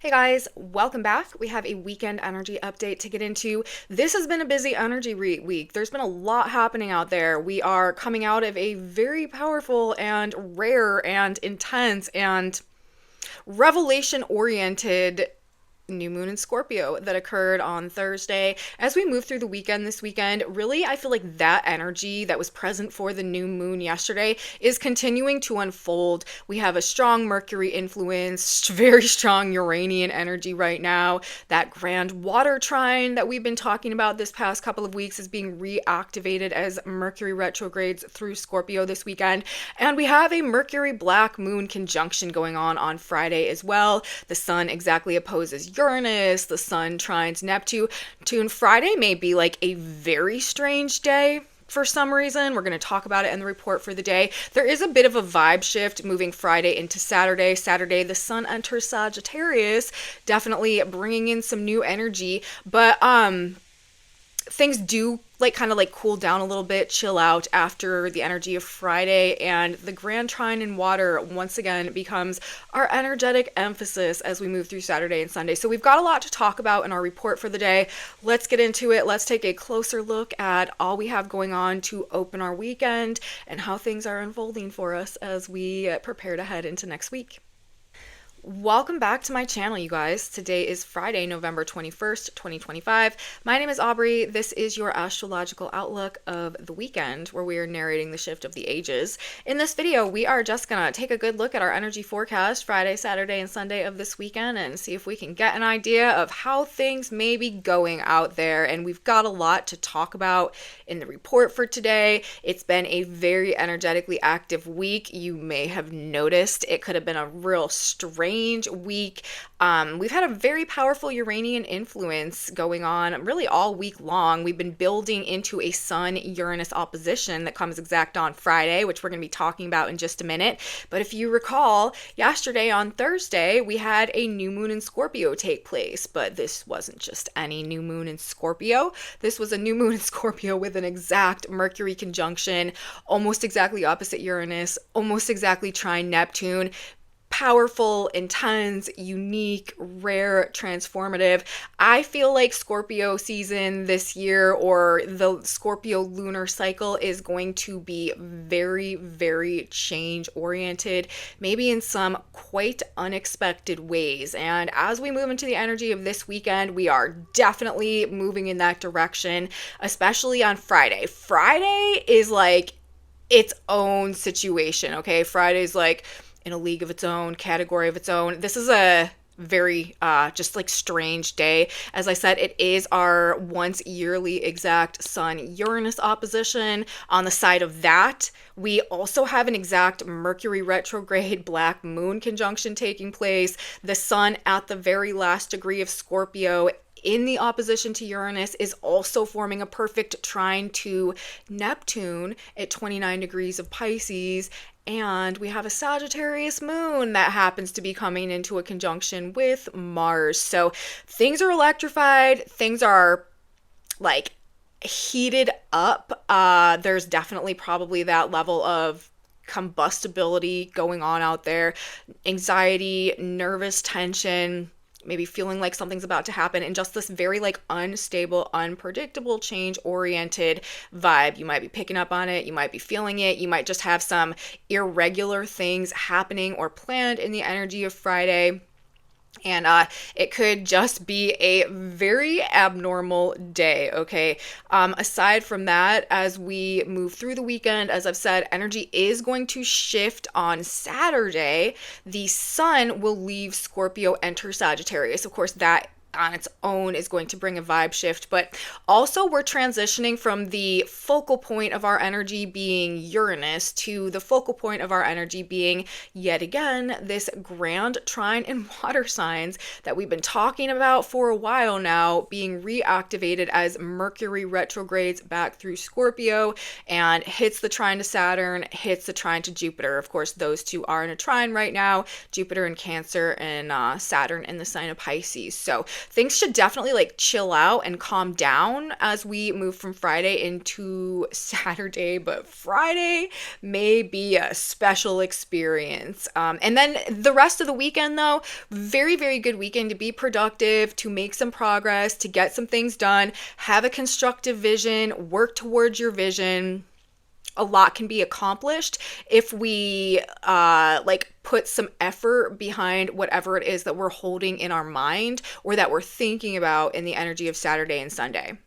Hey guys, welcome back. We have a weekend energy update to get into. This has been a busy energy week. There's been a lot happening out there. We are coming out of a very powerful and rare and intense and revelation oriented new moon in Scorpio that occurred on Thursday. As we move through the weekend this weekend, really, I feel like that energy that was present for the new moon yesterday is continuing to unfold. We have a strong Mercury influence, very strong Uranian energy right now. That grand water trine that we've been talking about this past couple of weeks is being reactivated as Mercury retrogrades through Scorpio this weekend. And we have a Mercury black moon conjunction going on Friday as well. The sun exactly opposes Uranus, the sun trines Neptune. Friday may be like a very strange day for some reason. We're going to talk about it in the report for the day. There is a bit of a vibe shift moving Friday into Saturday. Saturday, the sun enters Sagittarius, definitely bringing in some new energy, but things do kind of cool down a little bit, chill out after the energy of Friday, and the grand trine in water once again becomes our energetic emphasis as we move through Saturday and Sunday. So we've got a lot to talk about in our report for the day. Let's get into it. Let's take a closer look at all we have going on to open our weekend and how things are unfolding for us as we prepare to head into next week. Welcome back to my channel, you guys. Today is Friday, November 21st, 2025. My name is Aubrey. This is your astrological outlook of the weekend, where we are narrating the shift of the ages. In this video, we are just gonna take a good look at our energy forecast Friday, Saturday, and Sunday of this weekend and see if we can get an idea of how things may be going out there. And we've got a lot to talk about in the report for today. It's been a very energetically active week. You may have noticed it could have been a real strange week. We've had a very powerful Uranian influence going on really all week long. We've been building into a Sun-Uranus opposition that comes exact on Friday, which we're going to be talking about in just a minute. But if you recall, yesterday on Thursday, we had a new moon in Scorpio take place. But this wasn't just any new moon in Scorpio. This was a new moon in Scorpio with an exact Mercury conjunction, almost exactly opposite Uranus, almost exactly trine Neptune. Powerful, intense, unique, rare, transformative. I feel like Scorpio season this year, or the Scorpio lunar cycle, is going to be very, very change oriented, maybe in some quite unexpected ways. And as we move into the energy of this weekend, we are definitely moving in that direction, especially on Friday. Friday is like its own situation, okay? Friday's like in a league of its own, category of its own. This is a very strange day. As I said, it is our once yearly exact Sun-Uranus opposition. On the side of that, we also have an exact Mercury retrograde black moon conjunction taking place. The sun at the very last degree of Scorpio in the opposition to Uranus is also forming a perfect trine to Neptune at 29 degrees of Pisces. And we have a Sagittarius moon that happens to be coming into a conjunction with Mars. So things are electrified. Things are heated up. There's definitely probably that level of combustibility going on out there. Anxiety, nervous tension, maybe feeling like something's about to happen, and just this very unstable, unpredictable, change-oriented vibe. You might be picking up on it, you might be feeling it, you might just have some irregular things happening or planned in the energy of Friday. And it could just be a very abnormal day, okay? Aside from that, as we move through the weekend, as I've said, energy is going to shift on Saturday. The sun will leave Scorpio, enter Sagittarius. Of course, that on its own is going to bring a vibe shift, but also we're transitioning from the focal point of our energy being Uranus to the focal point of our energy being, yet again, this grand trine in water signs that we've been talking about for a while now, being reactivated as Mercury retrogrades back through Scorpio and hits the trine to Saturn, hits the trine to Jupiter. Of course, those two are in a trine right now, Jupiter in Cancer and Saturn in the sign of Pisces. So things should definitely like chill out and calm down as we move from Friday into Saturday, but Friday may be a special experience. And then the rest of the weekend, though, very, very good weekend to be productive, to make some progress, to get some things done, have a constructive vision, work towards your vision. A lot can be accomplished if we like put some effort behind whatever it is that we're holding in our mind or that we're thinking about in the energy of Saturday and Sunday.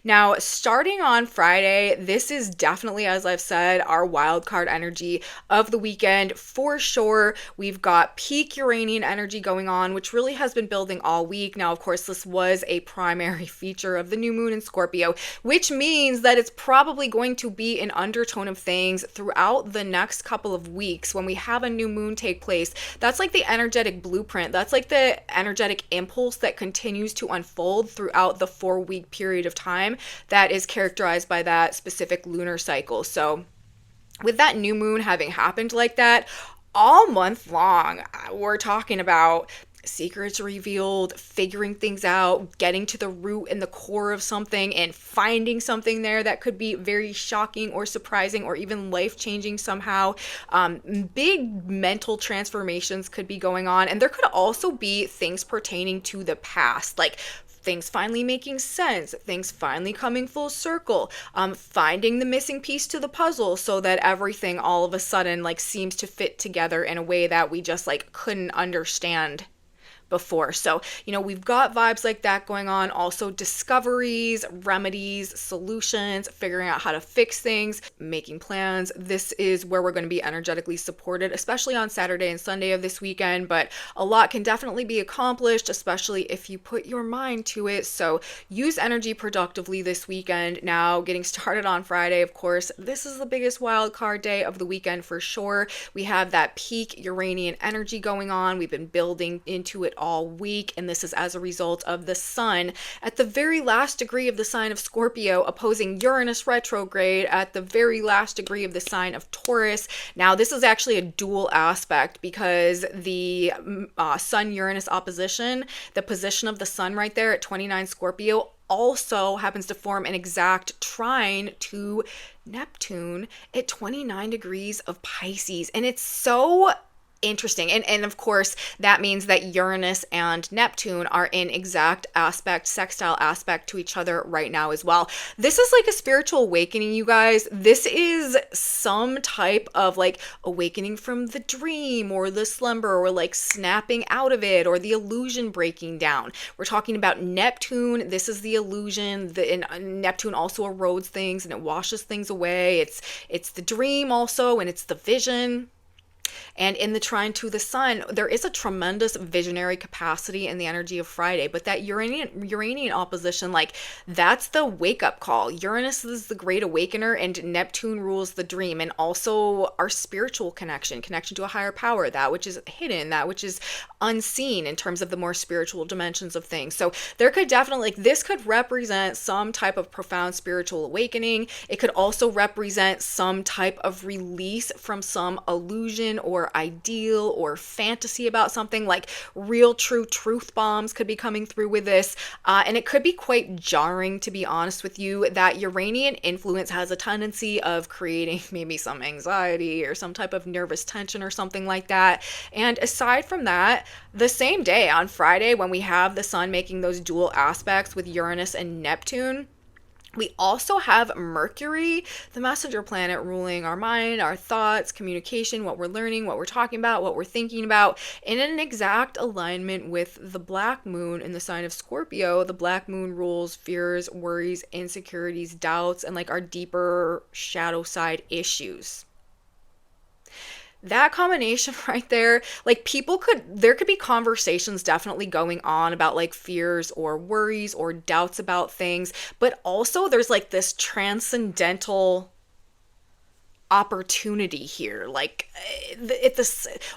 Now, starting on Friday, this is definitely, as I've said, our wild card energy of the weekend for sure. We've got peak Uranian energy going on, which really has been building all week. Now, of course, this was a primary feature of the new moon in Scorpio, which means that it's probably going to be an undertone of things throughout the next couple of weeks when we have a new moon take place. That's like the energetic blueprint. That's like the energetic impulse that continues to unfold throughout the 4-week period of time that is characterized by that specific lunar cycle. So with that new moon having happened like that all month long, we're talking about secrets revealed, figuring things out, getting to the root and the core of something and finding something there that could be very shocking or surprising or even life-changing somehow. Big mental transformations could be going on, and there could also be things pertaining to the past, like things finally making sense, things finally coming full circle, finding the missing piece to the puzzle so that everything all of a sudden like seems to fit together in a way that we just like couldn't understand before. So, we've got vibes like that going on. Also discoveries, remedies, solutions, figuring out how to fix things, making plans. This is where we're going to be energetically supported, especially on Saturday and Sunday of this weekend, but a lot can definitely be accomplished, especially if you put your mind to it. So use energy productively this weekend. Now, getting started on Friday, of course, this is the biggest wild card day of the weekend for sure. We have that peak Uranian energy going on. We've been building into it all week, and this is as a result of the sun at the very last degree of the sign of Scorpio opposing Uranus retrograde at the very last degree of the sign of Taurus. Now, this is actually a dual aspect because the Sun-Uranus opposition, the position of the sun right there at 29 Scorpio, also happens to form an exact trine to Neptune at 29 degrees of Pisces. And it's so interesting. And of course, that means that Uranus and Neptune are in exact aspect, sextile aspect to each other right now as well. This is like a spiritual awakening, you guys. This is some type of like awakening from the dream or the slumber or like snapping out of it or the illusion breaking down. We're talking about Neptune. This is the illusion. And Neptune also erodes things and it washes things away. It's the dream also, and it's the vision. And in the trine to the sun, there is a tremendous visionary capacity in the energy of Friday, but that Uranian opposition, like that's the wake-up call. Uranus is the great awakener and Neptune rules the dream, and also our spiritual connection to a higher power, that which is hidden, that which is unseen in terms of the more spiritual dimensions of things. So there could definitely, like, this could represent some type of profound spiritual awakening. It could also represent some type of release from some illusion or ideal or fantasy about something, like real true truth bombs could be coming through with this. And it could be quite jarring, to be honest with you. That Uranian influence has a tendency of creating maybe some anxiety or some type of nervous tension or something like that. And aside from that, the same day on Friday, when we have the sun making those dual aspects with Uranus and Neptune, we also have Mercury, the messenger planet, ruling our mind, our thoughts, communication, what we're learning, what we're talking about, what we're thinking about, in an exact alignment with the black moon in the sign of Scorpio. The black moon rules fears, worries, insecurities, doubts, and like our deeper shadow side issues. That combination right there, like there could be conversations definitely going on about like fears or worries or doubts about things, but also there's like this transcendental opportunity here, like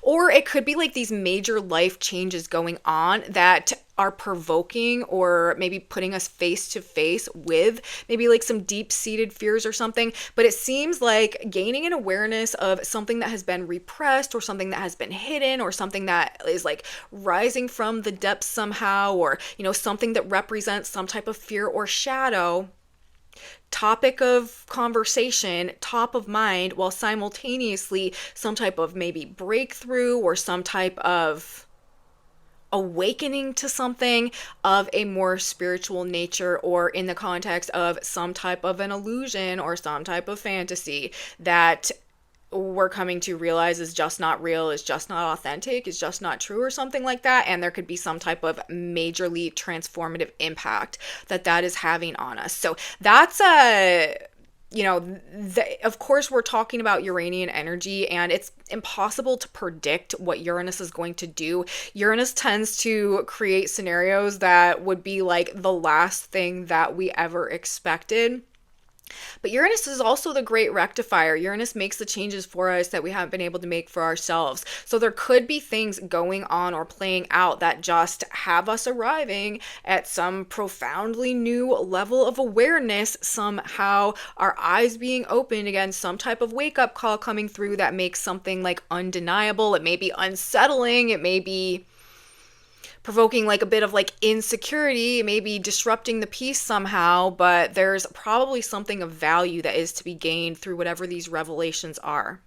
or it could be like these major life changes going on that are provoking or maybe putting us face to face with maybe like some deep-seated fears or something. But it seems like gaining an awareness of something that has been repressed or something that has been hidden or something that is like rising from the depths somehow, or something that represents some type of fear or shadow, topic of conversation, top of mind, while simultaneously some type of maybe breakthrough or some type of awakening to something of a more spiritual nature, or in the context of some type of an illusion or some type of fantasy that we're coming to realize is just not real, is just not authentic, is just not true, or something like that. And there could be some type of majorly transformative impact that is having on us. So that's of course, we're talking about Uranian energy, and it's impossible to predict what Uranus is going to do. Uranus tends to create scenarios that would be like the last thing that we ever expected. But Uranus is also the great rectifier. Uranus makes the changes for us that we haven't been able to make for ourselves. So there could be things going on or playing out that just have us arriving at some profoundly new level of awareness somehow, our eyes being opened again, some type of wake-up call coming through that makes something like undeniable. It may be unsettling, it may be provoking like a bit of like insecurity, maybe disrupting the peace somehow, but there's probably something of value that is to be gained through whatever these revelations are.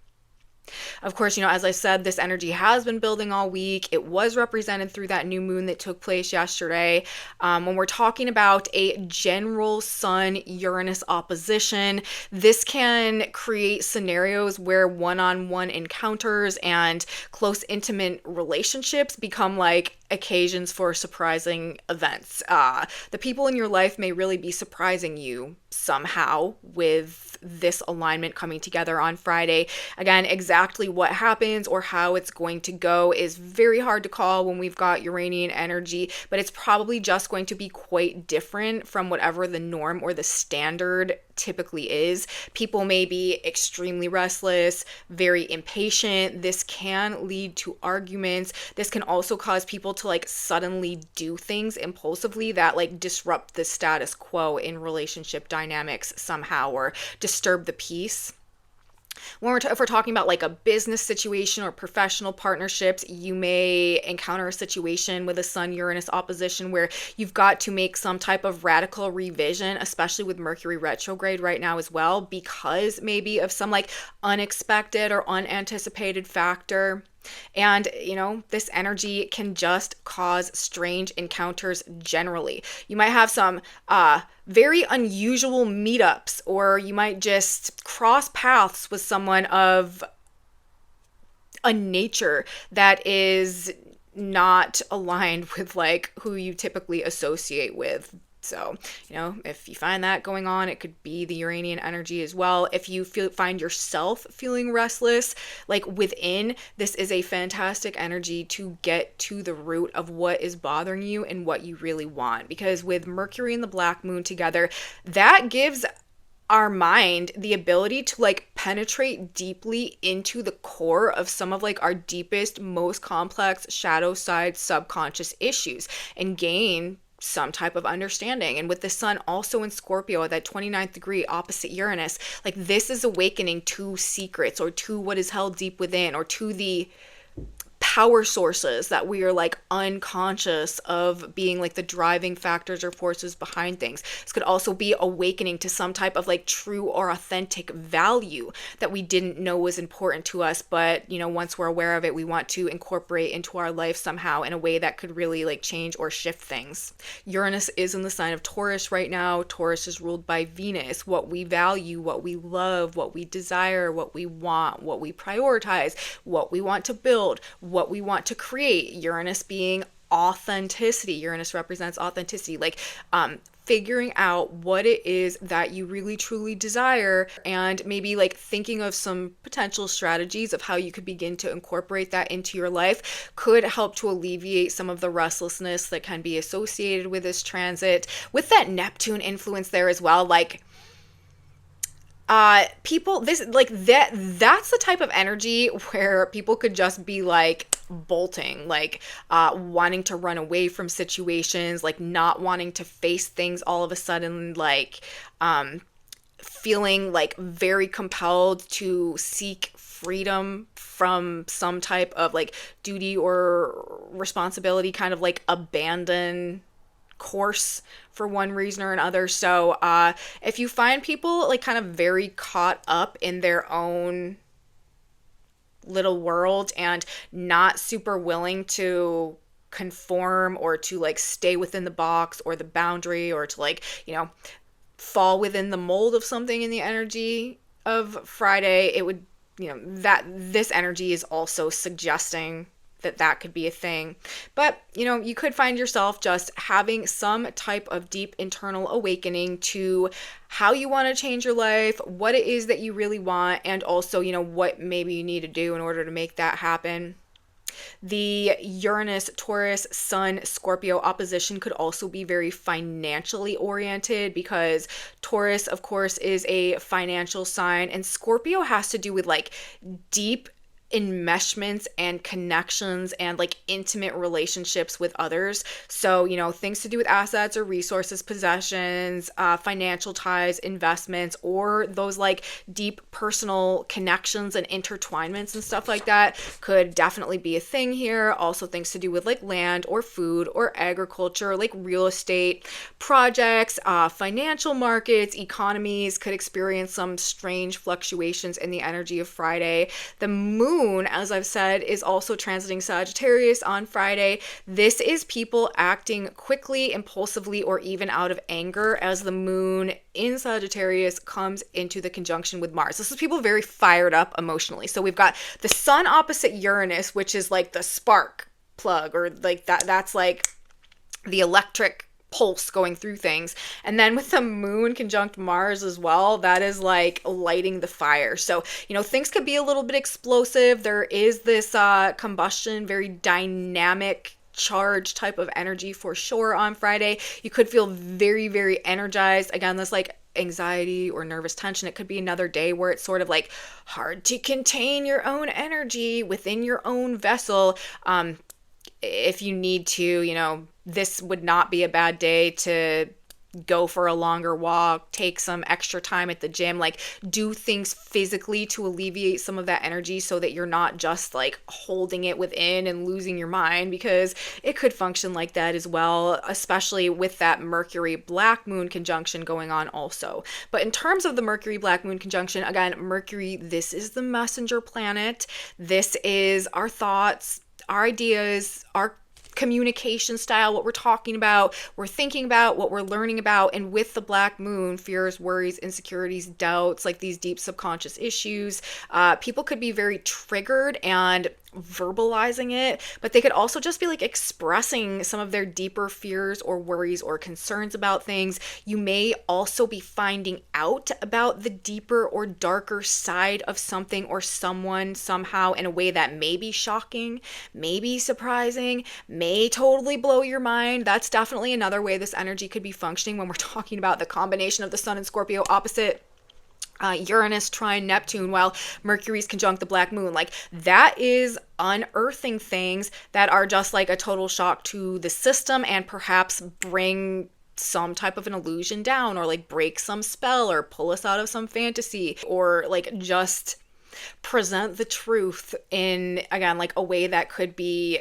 Of course, as I said, this energy has been building all week. It was represented through that new moon that took place yesterday. When we're talking about a general Sun-Uranus opposition, this can create scenarios where one-on-one encounters and close, intimate relationships become like occasions for surprising events. The people in your life may really be surprising you somehow with this alignment coming together on Friday. Again, exactly what happens or how it's going to go is very hard to call when we've got Uranian energy, but it's probably just going to be quite different from whatever the norm or the standard typically is. People may be extremely restless, very impatient. This can lead to arguments. This can also cause people to like suddenly do things impulsively that like disrupt the status quo in relationship dynamics somehow, or disturb the peace. If we're talking about like a business situation or professional partnerships, you may encounter a situation with a Sun-Uranus opposition where you've got to make some type of radical revision, especially with Mercury retrograde right now as well, because maybe of some like unexpected or unanticipated factor. And, this energy can just cause strange encounters generally. You might have some very unusual meetups, or you might just cross paths with someone of a nature that is not aligned with like who you typically associate with. So, if you find that going on, it could be the Uranian energy as well. If you find yourself feeling restless, like within, this is a fantastic energy to get to the root of what is bothering you and what you really want. Because with Mercury and the Black Moon together, that gives our mind the ability to like penetrate deeply into the core of some of like our deepest, most complex shadow side subconscious issues and gain some type of understanding. And with the Sun also in Scorpio at that 29th degree opposite Uranus, like this is awakening to secrets, or to what is held deep within, or to the power sources that we are like unconscious of being like the driving factors or forces behind things. This could also be awakening to some type of like true or authentic value that we didn't know was important to us, but once we're aware of it, we want to incorporate into our life somehow in a way that could really like change or shift things. Uranus is in the sign of Taurus right now. Taurus is ruled by Venus. What we value, what we love, what we desire, what we want, what we prioritize, what we want to build, what we want to create. Uranus being authenticity. Uranus represents authenticity, like figuring out what it is that you really truly desire, and maybe like thinking of some potential strategies of how you could begin to incorporate that into your life could help to alleviate some of the restlessness that can be associated with this transit. With that Neptune influence there as well, like People, this, like, that's the type of energy where people could just be like bolting, like wanting to run away from situations, like not wanting to face things all of a sudden, like feeling like very compelled to seek freedom from some type of like duty or responsibility, kind of like abandon course for one reason or another. So if you find people like kind of very caught up in their own little world and not super willing to conform or to like stay within the box or the boundary, or to like, fall within the mold of something in the energy of Friday, it would, that this energy is also suggesting that could be a thing. But, you could find yourself just having some type of deep internal awakening to how you want to change your life, what it is that you really want, and also, what maybe you need to do in order to make that happen. The Uranus, Taurus, Sun, Scorpio opposition could also be very financially oriented, because Taurus, of course, is a financial sign, and Scorpio has to do with like deep enmeshments and connections and like intimate relationships with others. So, things to do with assets or resources, possessions, financial ties, investments, or those like deep personal connections and intertwinements and stuff like that could definitely be a thing here. Also, things to do with like land or food or agriculture, like real estate projects, financial markets, economies could experience some strange fluctuations in the energy of Friday. The moon, as I've said, is also transiting Sagittarius on Friday. This is people acting quickly, impulsively, or even out of anger as the moon in Sagittarius comes into the conjunction with Mars. This is people very fired up emotionally. So we've got the sun opposite Uranus, which is like the spark plug, or like that's like the electric pulse going through things. And then with the moon conjunct Mars as well, that is like lighting the fire. So, things could be a little bit explosive. There is this combustion, very dynamic charge type of energy for sure on Friday. You could feel very, very energized. Again, this like anxiety or nervous tension. It could be another day where it's sort of like hard to contain your own energy within your own vessel. If you need to, this would not be a bad day to go for a longer walk, take some extra time at the gym, like do things physically to alleviate some of that energy so that you're not just like holding it within and losing your mind, because it could function like that as well, especially with that Mercury Black Moon conjunction going on also. But in terms of the Mercury Black Moon conjunction, again, Mercury, this is the messenger planet. This is our thoughts, our ideas, our communication style, what we're talking about, we're thinking about, what we're learning about. And with the Black Moon, fears, worries, insecurities, doubts, like these deep subconscious issues, people could be very triggered and verbalizing it, but they could also just be like expressing some of their deeper fears or worries or concerns about things. You may also be finding out about the deeper or darker side of something or someone somehow in a way that may be shocking, may be surprising, may totally blow your mind. That's definitely another way this energy could be functioning when we're talking about the combination of the Sun and Scorpio opposite Uranus trine Neptune, while Mercury's conjunct the Black Moon. Like, that is unearthing things that are just like a total shock to the system and perhaps bring some type of an illusion down, or like break some spell, or pull us out of some fantasy, or like just present the truth in, again, like a way that could be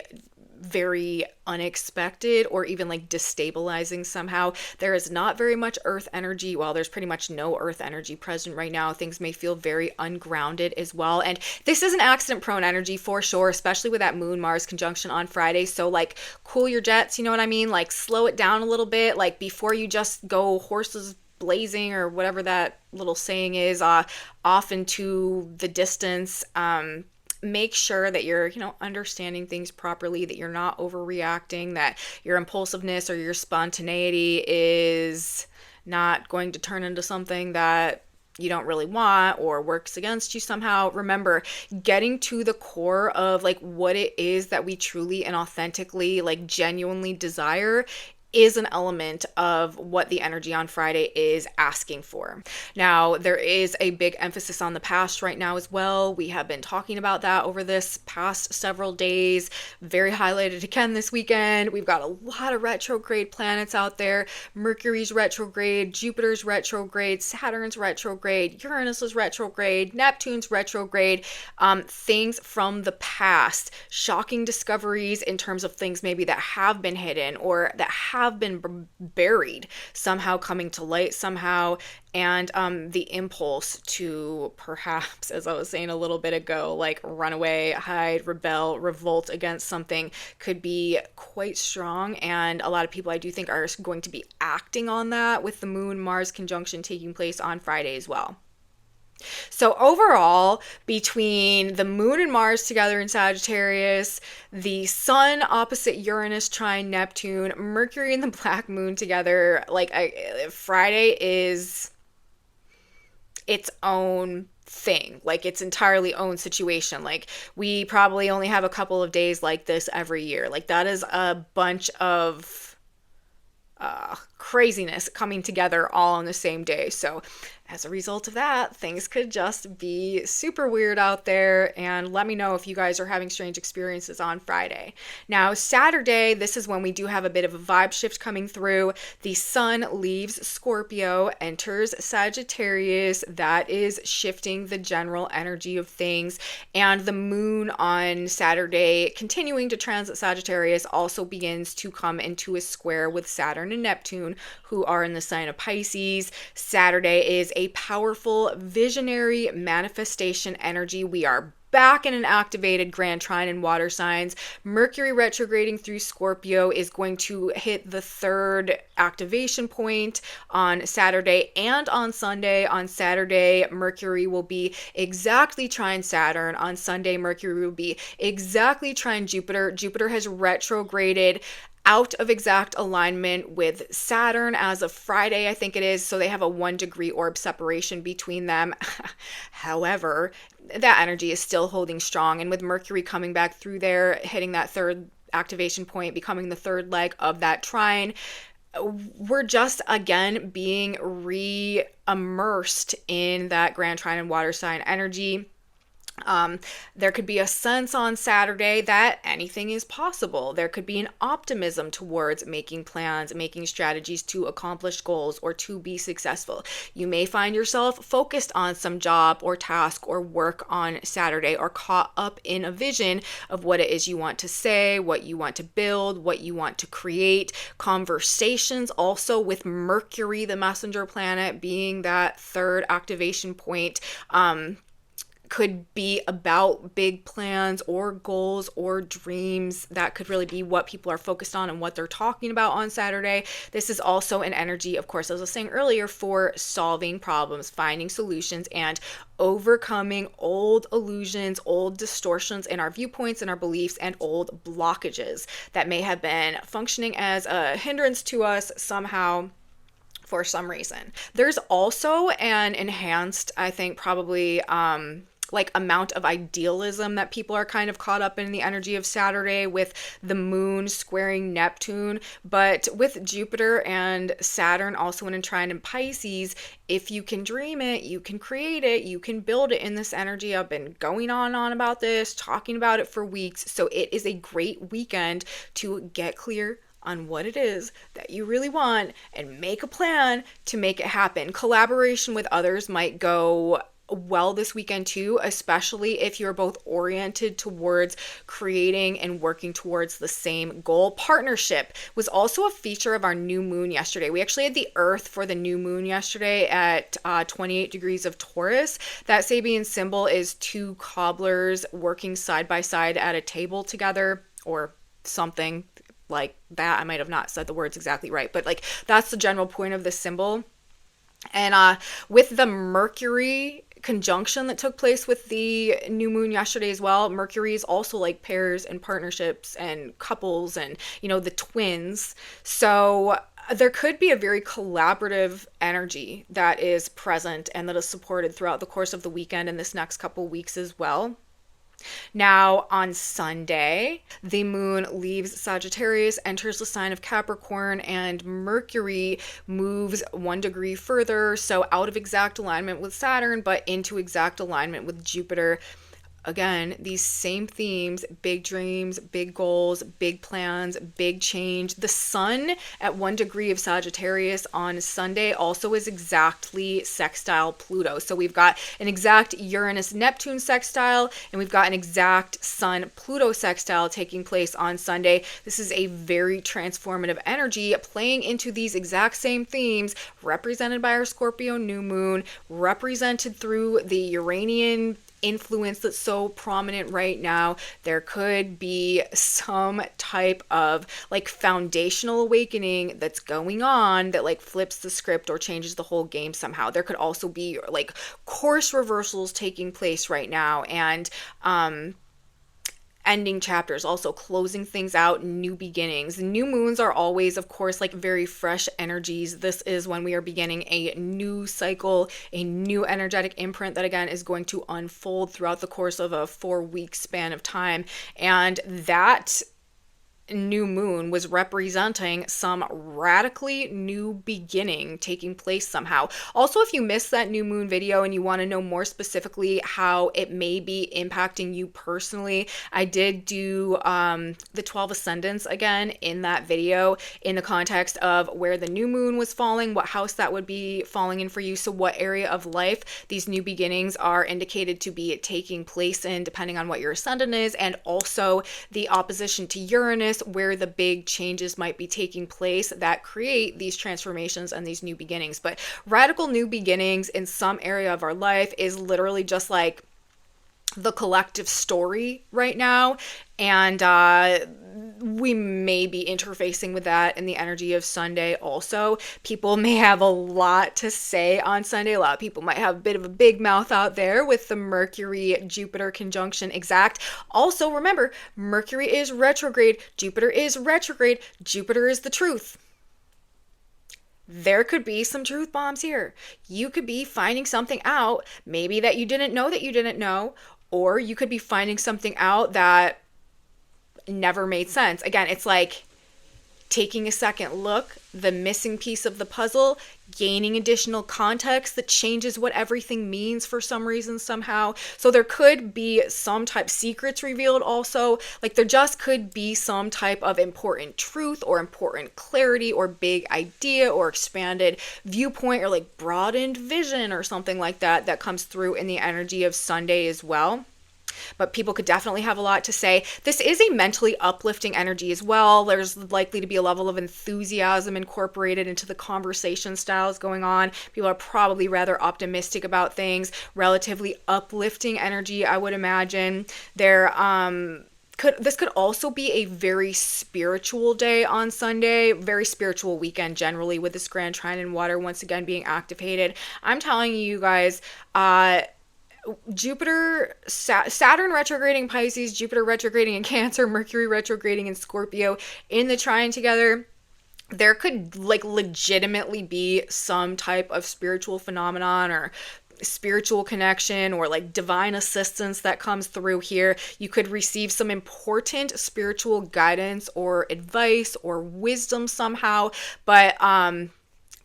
very unexpected or even like destabilizing somehow. There is not very much earth energy. Well, there's pretty much no earth energy present right now. Things may feel very ungrounded as well. And this is an accident prone energy for sure, especially with that Moon Mars conjunction on Friday. So like cool your jets, you know what I mean? Like slow it down a little bit, like before you just go horses blazing or whatever that little saying is, off into the distance. Make sure that you're, understanding things properly, that you're not overreacting, that your impulsiveness or your spontaneity is not going to turn into something that you don't really want or works against you somehow. Remember, getting to the core of like what it is that we truly and authentically like genuinely desire is an element of what the energy on Friday is asking for. Now, there is a big emphasis on the past right now as well. We have been talking about that over this past several days, very highlighted again this weekend. We've got a lot of retrograde planets out there. Mercury's retrograde, Jupiter's retrograde, Saturn's retrograde, Uranus is retrograde, Neptune's retrograde, things from the past, shocking discoveries in terms of things maybe that have been hidden or that have been buried, somehow coming to light somehow, and the impulse to perhaps, as I was saying a little bit ago, like run away, hide, rebel, revolt against something could be quite strong. And a lot of people I do think are going to be acting on that with the Moon Mars conjunction taking place on Friday as well. So overall, between the Moon and Mars together in Sagittarius, the Sun opposite Uranus trine Neptune, Mercury and the Black Moon together, like Friday is its own thing, like its entirely own situation. Like we probably only have a couple of days like this every year. Like that is a bunch of craziness coming together all on the same day. So as a result of that, things could just be super weird out there, and let me know if you guys are having strange experiences on Friday. Now, Saturday, this is when we do have a bit of a vibe shift coming through. The Sun leaves Scorpio, enters Sagittarius. That is shifting the general energy of things, and the Moon on Saturday, continuing to transit Sagittarius, also begins to come into a square with Saturn and Neptune, who are in the sign of Pisces. Saturday is a powerful visionary manifestation energy. We are back in an activated grand trine in water signs. Mercury retrograding through Scorpio is going to hit the third activation point on Saturday and on Sunday. On Saturday, Mercury will be exactly trine Saturn. On Sunday, Mercury will be exactly trine Jupiter. Jupiter has retrograded out of exact alignment with Saturn as of Friday, I think it is. So they have a 1 degree orb separation between them. However, that energy is still holding strong. And with Mercury coming back through there, hitting that third activation point, becoming the third leg of that trine, we're just again being re-immersed in that grand trine and water sign energy. There could be a sense on Saturday that anything is possible. There could be an optimism towards making plans, making strategies to accomplish goals or to be successful. You may find yourself focused on some job or task or work on Saturday, or caught up in a vision of what it is you want to say, what you want to build, what you want to create. Conversations also with Mercury, the messenger planet, being that third activation point, could be about big plans or goals or dreams. That could really be what people are focused on and what they're talking about on Saturday. This is also an energy, of course, as I was saying earlier, for solving problems, finding solutions, and overcoming old illusions, old distortions in our viewpoints and our beliefs, and old blockages that may have been functioning as a hindrance to us somehow for some reason. There's also an enhanced, I think, probably like amount of idealism that people are kind of caught up in the energy of Saturday with the Moon squaring Neptune. But with Jupiter and Saturn also in trine in Pisces, if you can dream it, you can create it, you can build it in this energy. I've been going on about this, talking about it for weeks. So it is a great weekend to get clear on what it is that you really want and make a plan to make it happen. Collaboration with others might go well this weekend too, especially if you're both oriented towards creating and working towards the same goal. Partnership was also a feature of our new moon yesterday. We actually had the Earth for the new moon yesterday at 28 degrees of Taurus. That Sabian symbol is two cobblers working side by side at a table together, or something like that. I might have not said the words exactly right, but like that's the general point of this symbol. And with the Mercury conjunction that took place with the new moon yesterday as well, Mercury is also like pairs and partnerships and couples and, you know, the twins. So there could be a very collaborative energy that is present and that is supported throughout the course of the weekend and this next couple weeks as well. Now, on Sunday, the moon leaves Sagittarius, enters the sign of Capricorn, and Mercury moves 1 degree further, so out of exact alignment with Saturn, but into exact alignment with Jupiter. Again, these same themes: big dreams, big goals, big plans, big change. The sun at 1 degree of Sagittarius on Sunday also is exactly sextile Pluto. So we've got an exact Uranus Neptune sextile, and we've got an exact Sun Pluto sextile taking place on Sunday. This is a very transformative energy playing into these exact same themes, represented by our Scorpio new moon, represented through the Uranian influence that's so prominent right now. There could be some type of like foundational awakening that's going on that like flips the script or changes the whole game somehow. There could also be like course reversals taking place right now, and ending chapters, also closing things out, new beginnings. New moons are always, of course, like very fresh energies. This is when we are beginning a new cycle, a new energetic imprint that again is going to unfold throughout the course of a 4-week span of time. And that new moon was representing some radically new beginning taking place somehow. Also, if you missed that new moon video and you want to know more specifically how it may be impacting you personally, I did do the 12 ascendants again in that video in the context of where the new moon was falling, what house that would be falling in for you, so what area of life these new beginnings are indicated to be taking place in depending on what your ascendant is, and also the opposition to Uranus, where the big changes might be taking place that create these transformations and these new beginnings. But radical new beginnings in some area of our life is literally just like the collective story right now. And we may be interfacing with that in the energy of Sunday also. People may have a lot to say on Sunday. A lot of people might have a bit of a big mouth out there with the Mercury-Jupiter conjunction exact. Also, remember, Mercury is retrograde, Jupiter is retrograde, Jupiter is the truth. There could be some truth bombs here. You could be finding something out, maybe that you didn't know, or you could be finding something out that never made sense. Again, it's like taking a second look, the missing piece of the puzzle, gaining additional context that changes what everything means for some reason somehow. So there could be some type secrets revealed also. Like there just could be some type of important truth or important clarity or big idea or expanded viewpoint or like broadened vision or something like that that comes through in the energy of Sunday as well. But people could definitely have a lot to say. This is a mentally uplifting energy as well. There's likely to be a level of enthusiasm incorporated into the conversation styles going on. People are probably rather optimistic about things. Relatively uplifting energy, I would imagine. This could also be a very spiritual day on Sunday, very spiritual weekend generally, with this Grand Trine in Water once again being activated. I'm telling you guys, Saturn retrograding Pisces, Jupiter retrograding in Cancer, Mercury retrograding in Scorpio in the trine together. There could like legitimately be some type of spiritual phenomenon or spiritual connection or like divine assistance that comes through here. You could receive some important spiritual guidance or advice or wisdom somehow, but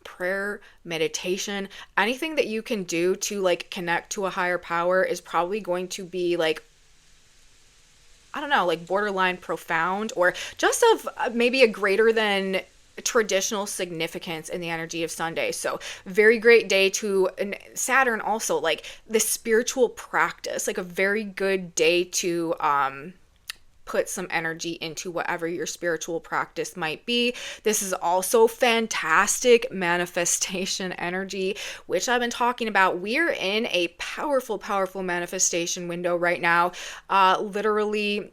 prayer, meditation, anything that you can do to like connect to a higher power is probably going to be like, I don't know, like borderline profound or just of maybe a greater than traditional significance in the energy of Sunday. So very great day to, and Saturn also, like the spiritual practice, like a very good day to put some energy into whatever your spiritual practice might be. This is also fantastic manifestation energy, which I've been talking about. We're in a powerful, powerful manifestation window right now. Literally,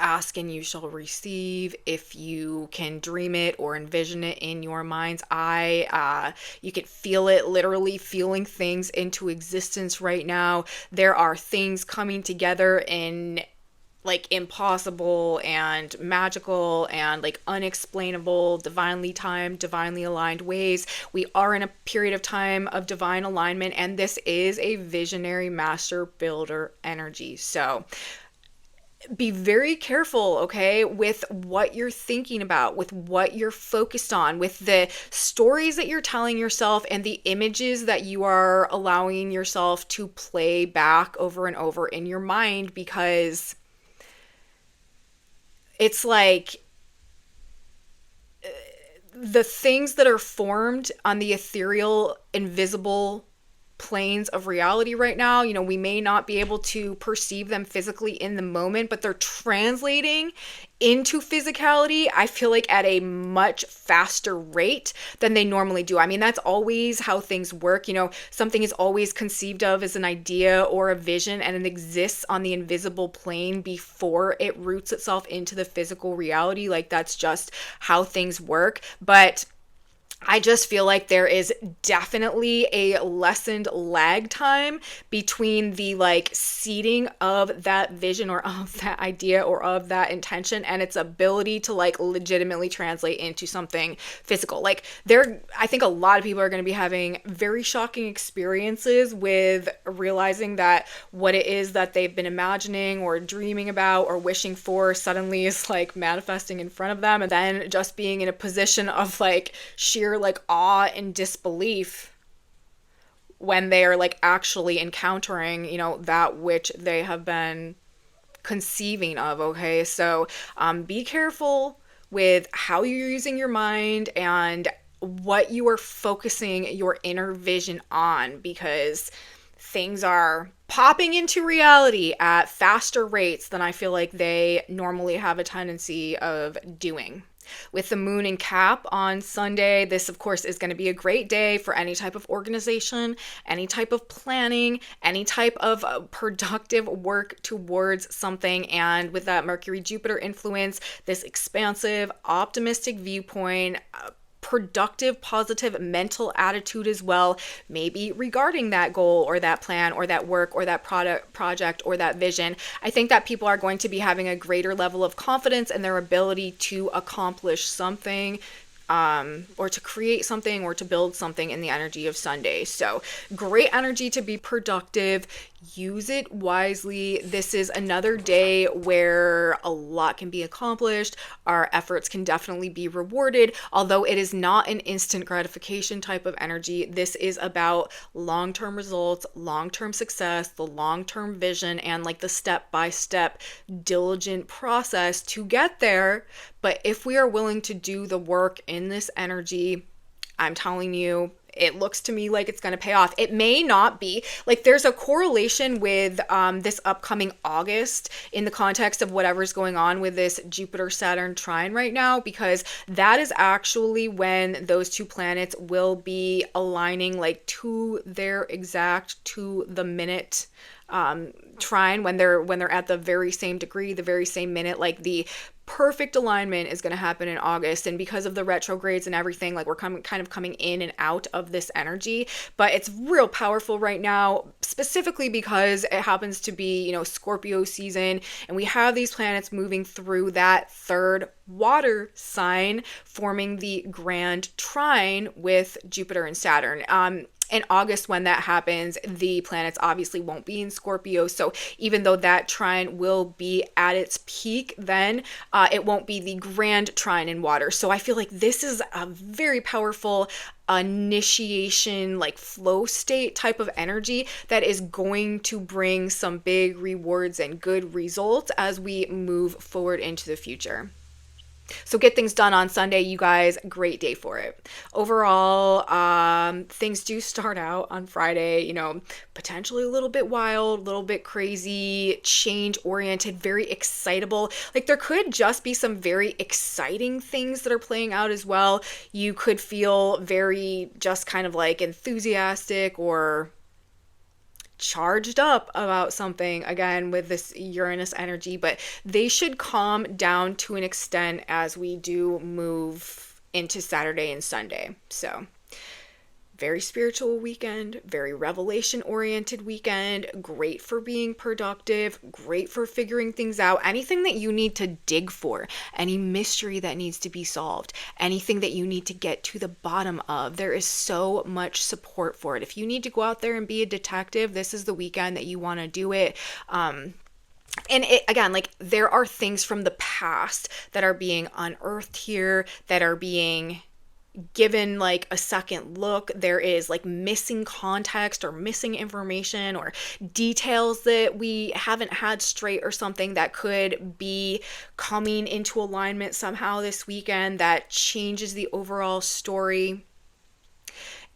ask and you shall receive. If you can dream it or envision it in your mind's eye, you can feel it, literally feeling things into existence right now. There are things coming together in like impossible and magical and like unexplainable, divinely timed, divinely aligned ways. We are in a period of time of divine alignment, and this is a visionary master builder energy. So be very careful, okay, with what you're thinking about, with what you're focused on, with the stories that you're telling yourself and the images that you are allowing yourself to play back over and over in your mind, because it's like the things that are formed on the ethereal, invisible planes of reality right now, we may not be able to perceive them physically in the moment, but they're translating into physicality, I feel like, at a much faster rate than they normally do. I mean, that's always how things work. Something is always conceived of as an idea or a vision, and it exists on the invisible plane before it roots itself into the physical reality. Like, that's just how things work. But I just feel like there is definitely a lessened lag time between the like seeding of that vision or of that idea or of that intention and its ability to like legitimately translate into something physical. Like, I think a lot of people are going to be having very shocking experiences with realizing that what it is that they've been imagining or dreaming about or wishing for suddenly is like manifesting in front of them, and then just being in a position of like sheer like awe and disbelief when they are like actually encountering, that which they have been conceiving of. Okay, so be careful with how you're using your mind and what you are focusing your inner vision on, because things are popping into reality at faster rates than I feel like they normally have a tendency of doing. With the moon in Cap on Sunday, this of course is going to be a great day for any type of organization, any type of planning, any type of productive work towards something. And with that Mercury Jupiter influence, this expansive, optimistic viewpoint, productive, positive mental attitude as well, maybe regarding that goal or that plan or that work or that project or that vision. I think that people are going to be having a greater level of confidence in their ability to accomplish something, or to create something or to build something in the energy of Sunday. So great energy to be productive. Use it wisely. This is another day where a lot can be accomplished. Our efforts can definitely be rewarded, although it is not an instant gratification type of energy. This is about long-term results, long-term success, the long-term vision, and like the step-by-step diligent process to get there. But if we are willing to do the work in this energy, I'm telling you, it looks to me like it's going to pay off. It may not be. Like, there's a correlation with this upcoming August in the context of whatever's going on with this Jupiter-Saturn trine right now, because that is actually when those two planets will be aligning like to their exact, to the minute trine, when they're at the very same degree, the very same minute. Like, the perfect alignment is going to happen in August, and because of the retrogrades and everything, like, we're kind of coming in and out of this energy, but it's real powerful right now, specifically because it happens to be, Scorpio season, and we have these planets moving through that third water sign, forming the grand trine with Jupiter and Saturn. In August, when that happens, the planets obviously won't be in Scorpio. So even though that trine will be at its peak, then it won't be the grand trine in water. So I feel like this is a very powerful initiation, like flow state type of energy that is going to bring some big rewards and good results as we move forward into the future. So get things done on Sunday, you guys. Great day for it. Overall, things do start out on Friday, potentially a little bit wild, a little bit crazy, change-oriented, very excitable. Like, there could just be some very exciting things that are playing out as well. You could feel very just kind of like enthusiastic or charged up about something, again, with this Uranus energy, but they should calm down to an extent as we do move into Saturday and Sunday. So Very spiritual weekend, very revelation oriented weekend, great for being productive, great for figuring things out. Anything that you need to dig for, any mystery that needs to be solved, anything that you need to get to the bottom of, there is so much support for it. If you need to go out there and be a detective, this is the weekend that you want to do it. And it, again, like, there are things from the past that are being unearthed here, that are being given like a second look. There is like missing context or missing information or details that we haven't had straight or something that could be coming into alignment somehow this weekend that changes the overall story.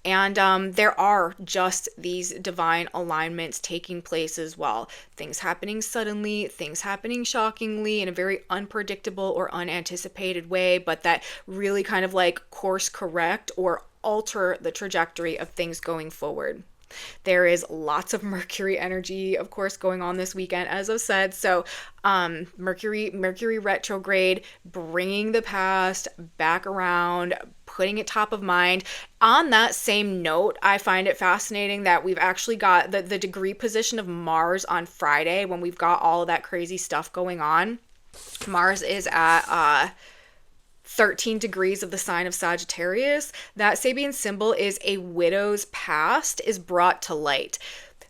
And there are just these divine alignments taking place as well. Things happening suddenly, things happening shockingly in a very unpredictable or unanticipated way, but that really kind of like course correct or alter the trajectory of things going forward. There is lots of Mercury energy, of course, going on this weekend, as I've said. So Mercury retrograde, bringing the past back around, putting it top of mind. On that same note, I find it fascinating that we've actually got the degree position of Mars on Friday when we've got all of that crazy stuff going on. Mars is at 13 degrees of the sign of Sagittarius. That Sabian symbol is a widow's past is brought to light.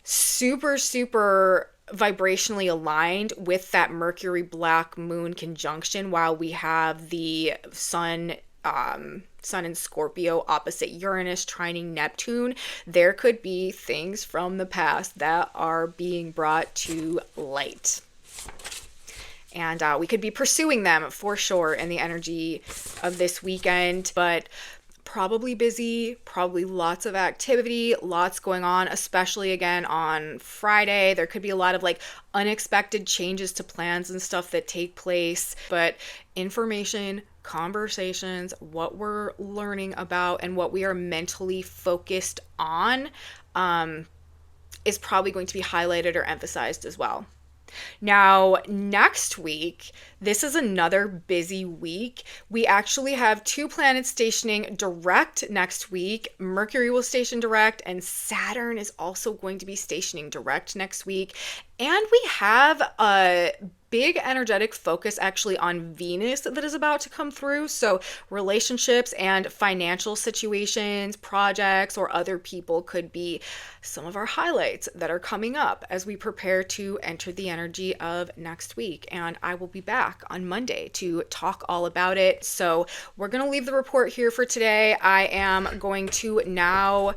Super, super vibrationally aligned with that Mercury black moon conjunction, while we have the sun in Scorpio opposite Uranus trining Neptune. There could be things from the past that are being brought to light. And we could be pursuing them for sure in the energy of this weekend, but probably busy, probably lots of activity, lots going on, especially again on Friday. There could be a lot of like unexpected changes to plans and stuff that take place, but information, conversations, what we're learning about and what we are mentally focused on is probably going to be highlighted or emphasized as well. Now, next week, this is another busy week. We actually have 2 planets stationing direct next week. Mercury will station direct, and Saturn is also going to be stationing direct next week. And we have a big energetic focus actually on Venus that is about to come through. So relationships and financial situations, projects, or other people could be some of our highlights that are coming up as we prepare to enter the energy of next week. And I will be back on Monday to talk all about it. So we're going to leave the report here for today. I am going to now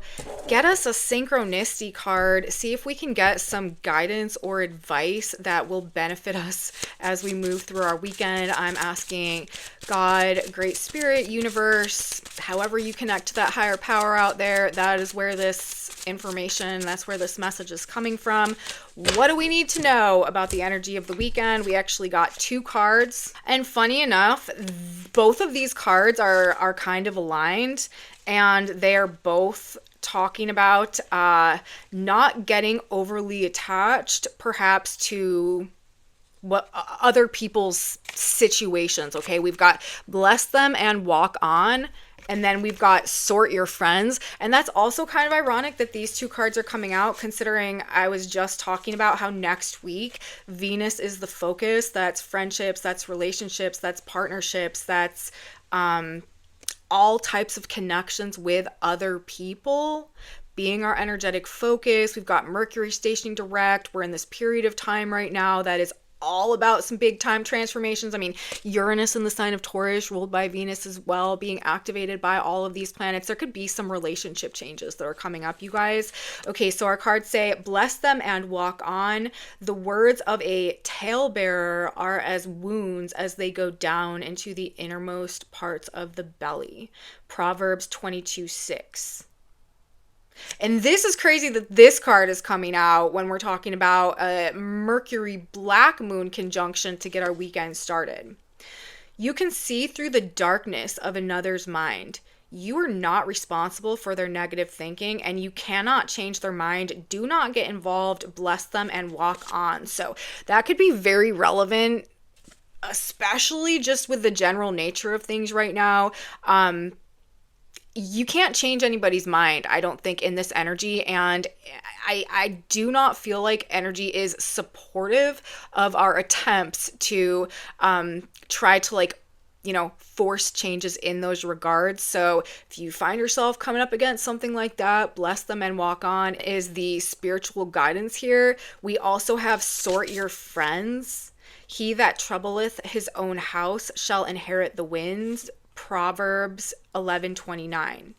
get us a Synchronicity card, see if we can get some guidance or advice that will benefit us as we move through our weekend. I'm asking God, Great Spirit, Universe, however you connect to that higher power out there, that is where this information, that's where this message is coming from. What do we need to know about the energy of the weekend? We actually got 2 cards, and funny enough, both of these cards are kind of aligned, and they are both talking about not getting overly attached perhaps to what other people's situations. Okay, we've got bless them and walk on, and then we've got sort your friends. And that's also kind of ironic that these 2 cards are coming out, considering I was just talking about how next week Venus is the focus. That's friendships, that's relationships, that's partnerships, that's all types of connections with other people being our energetic focus. We've got Mercury stationing direct. We're in this period of time right now that is all about some big time transformations. I mean, Uranus in the sign of Taurus, ruled by Venus as well, being activated by all of these planets. There could be some relationship changes that are coming up, you guys. Okay, so our cards say, bless them and walk on. The words of a talebearer are as wounds as they go down into the innermost parts of the belly. Proverbs 22:6. And this is crazy that this card is coming out when we're talking about a Mercury black moon conjunction to get our weekend started. You can see through the darkness of another's mind. You are not responsible for their negative thinking, and you cannot change their mind. Do not get involved. Bless them and walk on. So that could be very relevant, especially just with the general nature of things right now. you can't change anybody's mind, I don't think, in this energy. And I do not feel like energy is supportive of our attempts to try to like, force changes in those regards. So if you find yourself coming up against something like that, bless them and walk on is the spiritual guidance here. We also have sort your friends. He that troubleth his own house shall inherit the winds. Proverbs 11:29.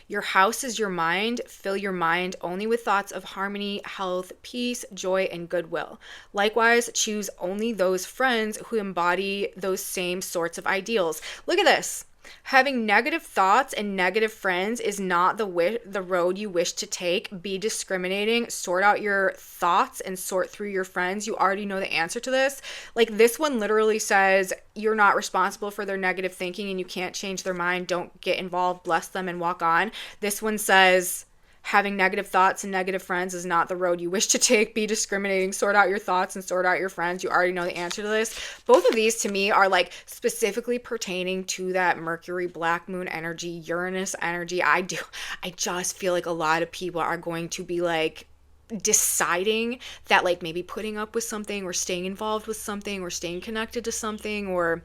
Your house is your mind. Fill your mind only with thoughts of harmony, health, peace, joy, and goodwill. Likewise, choose only those friends who embody those same sorts of ideals. Look at this. Having negative thoughts and negative friends is not the road you wish to take. Be discriminating, sort out your thoughts, and sort through your friends. You already know the answer to this. Like, this one literally says you're not responsible for their negative thinking and you can't change their mind. Don't get involved, bless them, and walk on. This one says having negative thoughts and negative friends is not the road you wish to take. Be discriminating, sort out your thoughts, and sort out your friends. You already know the answer to this. Both of these to me are like specifically pertaining to that Mercury black moon energy, Uranus energy. I just feel like a lot of people are going to be like deciding that like maybe putting up with something or staying involved with something or staying connected to something or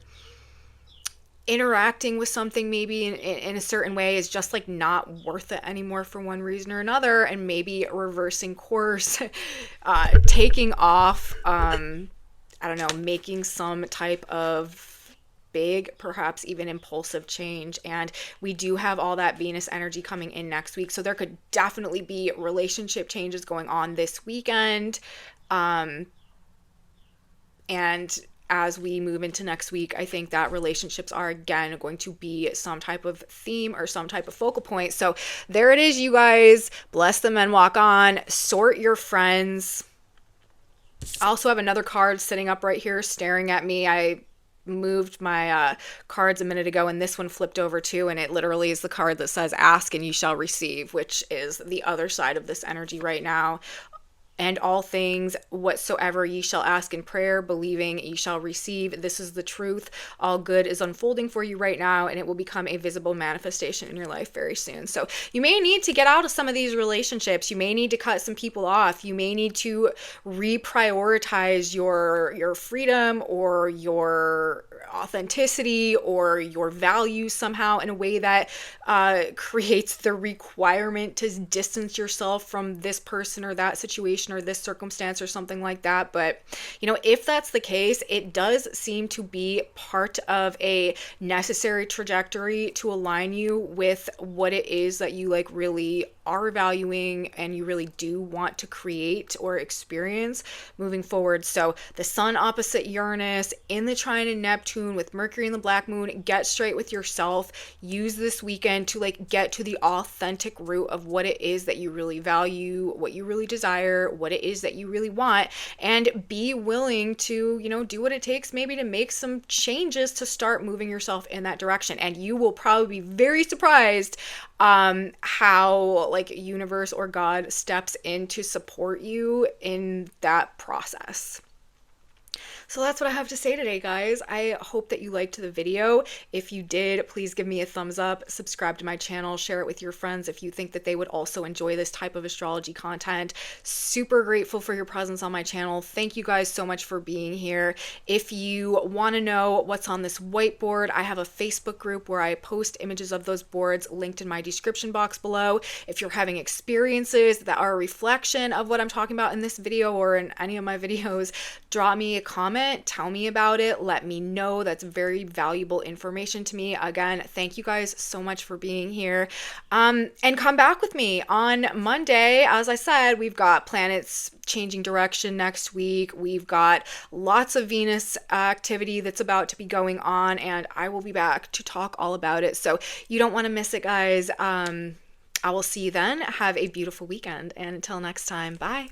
interacting with something maybe in a certain way is just like not worth it anymore for one reason or another, and maybe reversing course, taking off, I don't know, making some type of big, perhaps even impulsive change. And we do have all that Venus energy coming in next week, so there could definitely be relationship changes going on this weekend. And as we move into next week, I think that relationships are again going to be some type of theme or some type of focal point. So there it is, you guys. Bless them and walk on. Sort your friends. I also have another card sitting up right here staring at me. I moved my cards a minute ago and this one flipped over too, and it literally is the card that says ask and you shall receive, which is the other side of this energy right now. And all things whatsoever ye shall ask in prayer, believing ye shall receive. This is the truth. All good is unfolding for you right now, and it will become a visible manifestation in your life very soon. So you may need to get out of some of these relationships. You may need to cut some people off. You may need to reprioritize your freedom or your authenticity or your values somehow in a way that creates the requirement to distance yourself from this person or that situation or this circumstance or something like that. But if that's the case, it does seem to be part of a necessary trajectory to align you with what it is that you like really are valuing and you really do want to create or experience moving forward. So the sun opposite Uranus in the trine in Neptune with Mercury in the black moon. Get straight with yourself. Use this weekend to like get to the authentic root of what it is that you really value, what you really desire, what it is that you really want, and be willing to, do what it takes maybe to make some changes to start moving yourself in that direction. And you will probably be very surprised how like universe or God steps in to support you in that process. So that's what I have to say today, guys. I hope that you liked the video. If you did, please give me a thumbs up, subscribe to my channel, share it with your friends if you think that they would also enjoy this type of astrology content. Super grateful for your presence on my channel. Thank you guys so much for being here. If you want to know what's on this whiteboard, I have a Facebook group where I post images of those boards linked in my description box below. If you're having experiences that are a reflection of what I'm talking about in this video or in any of my videos, drop me a comment. Tell me about it. Let me know. That's very valuable information to me. Again, thank you guys so much for being here. And come back with me on Monday. As I said, we've got planets changing direction next week. We've got lots of Venus activity that's about to be going on, and I will be back to talk all about it. So you don't want to miss it, guys. I will see you then. Have a beautiful weekend, and until next time, bye.